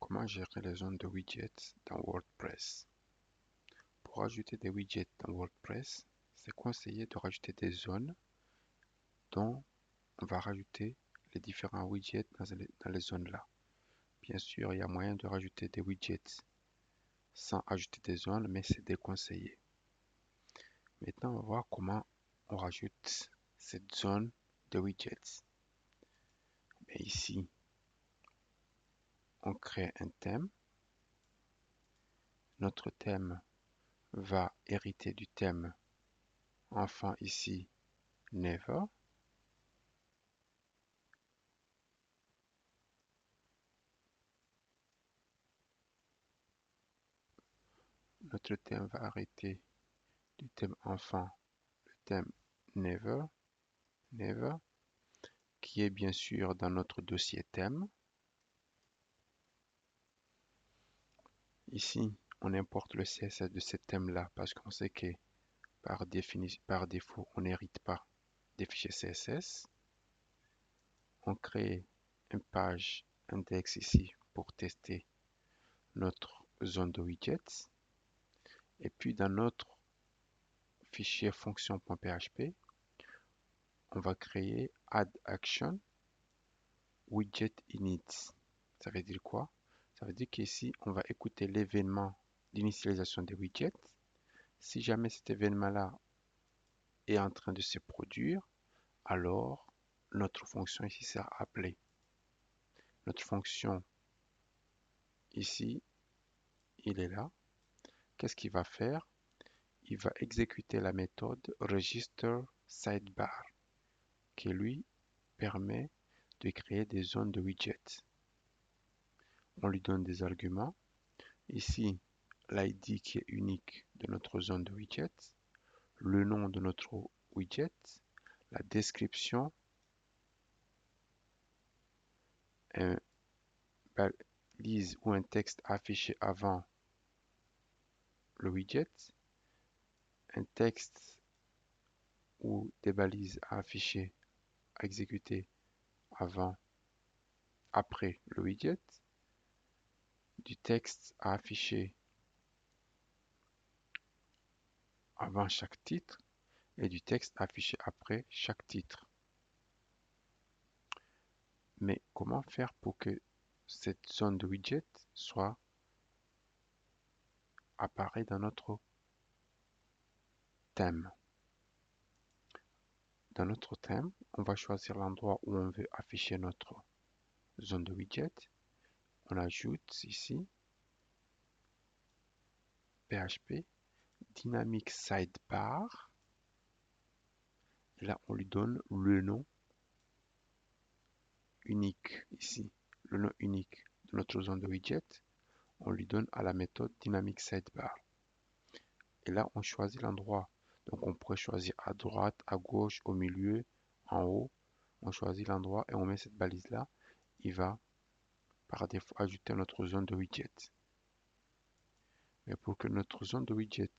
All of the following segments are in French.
Comment gérer les zones de widgets dans WordPress? Pour ajouter des widgets dans WordPress, c'est conseillé de rajouter des zones dont on va rajouter les différents widgets dans les zones-là. Bien sûr, il y a moyen de rajouter des widgets sans ajouter des zones, mais c'est déconseillé. Maintenant, on va voir comment on rajoute cette zone de widgets. Et ici, on crée un thème. Notre thème va hériter du thème enfant ici, Never. Notre thème va hériter du thème enfant, le thème Never, Never, qui est bien sûr dans notre dossier thème. Ici, on importe le CSS de ce thème-là parce qu'on sait que par défaut, on n'hérite pas des fichiers CSS. On crée une page index ici pour tester notre zone de widgets. Et puis dans notre fichier fonction.php, on va créer add action widget init. Ça veut dire quoi? Ça veut dire qu'ici, on va écouter l'événement d'initialisation des widgets. Si jamais cet événement-là est en train de se produire, alors notre fonction ici sera appelée. Notre fonction ici, il est là. Qu'est-ce qu'il va faire? Il va exécuter la méthode register sidebar qui lui permet de créer des zones de widgets. On lui donne des arguments. Ici, l'ID qui est unique de notre zone de widget, le nom de notre widget, la description, un balise ou un texte affiché avant le widget, un texte ou des balises à afficher, à exécuter après le widget, du texte à afficher avant chaque titre et du texte affiché après chaque titre. Mais comment faire pour que cette zone de widget soit apparaît dans notre thème? Dans notre thème, on va choisir l'endroit où on veut afficher notre zone de widget. On ajoute ici PHP Dynamic Sidebar. Et là, on lui donne le nom unique ici, le nom unique de notre zone de widget. On lui donne à la méthode Dynamic Sidebar. Et là, on choisit l'endroit. Donc, on pourrait choisir à droite, à gauche, au milieu, en haut. On choisit l'endroit et on met cette balise-là. Il va, par défaut, ajouter notre zone de widget. Mais pour que notre zone de widget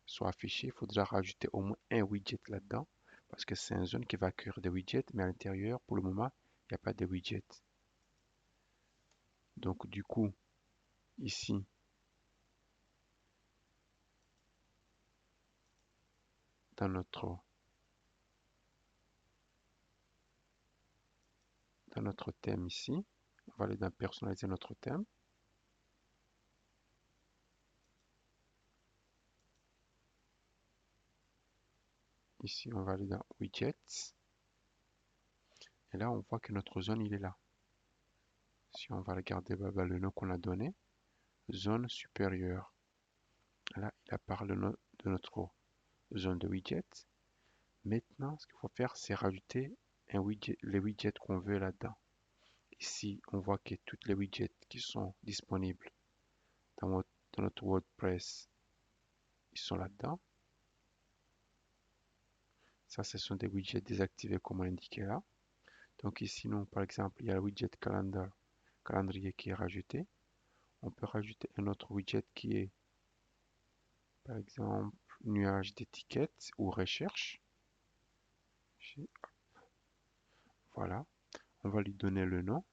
soit affichée, il faudra rajouter au moins un widget là-dedans. Parce que c'est une zone qui va accueillir des widgets, mais à l'intérieur, pour le moment, il n'y a pas de widgets. Donc, du coup, ici, dans notre thème ici, on va aller dans personnaliser notre thème. Ici, on va aller dans widgets. Et là, on voit que notre zone, il est là. Si on va regarder le nom qu'on a donné, zone supérieure. Là, il apparaît le nom de notre zone de widgets. Maintenant, ce qu'il faut faire, c'est rajouter les widgets qu'on veut là-dedans. Ici, on voit que toutes les widgets qui sont disponibles dans notre WordPress, ils sont là-dedans. Ça, ce sont des widgets désactivés comme indiqué là. Donc ici, nous, par exemple, il y a le widget calendrier qui est rajouté. On peut rajouter un autre widget qui est, par exemple, nuage d'étiquettes ou recherche. Voilà, on va lui donner le nom.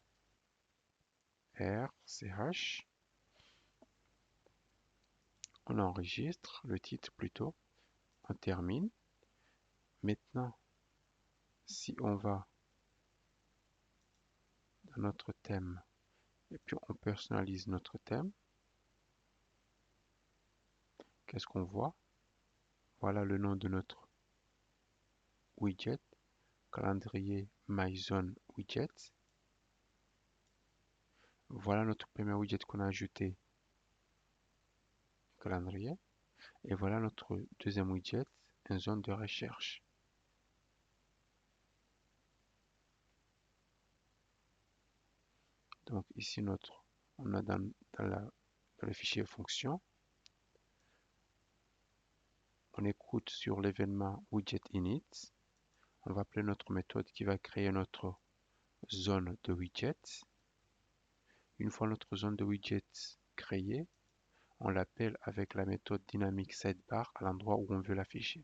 RCH. On enregistre le titre plutôt. On termine. Maintenant, si on va dans notre thème et puis on personnalise notre thème, qu'est-ce qu'on voit? Voilà le nom de notre widget, calendrier MyZone Widget. Voilà notre premier widget qu'on a ajouté, calendrier. Et voilà notre deuxième widget, une zone de recherche. Donc ici, on a dans le fichier fonction, on écoute sur l'événement widget init. On va appeler notre méthode qui va créer notre zone de widgets. Une fois notre zone de widgets créée, on l'appelle avec la méthode dynamic sidebar à l'endroit où on veut l'afficher.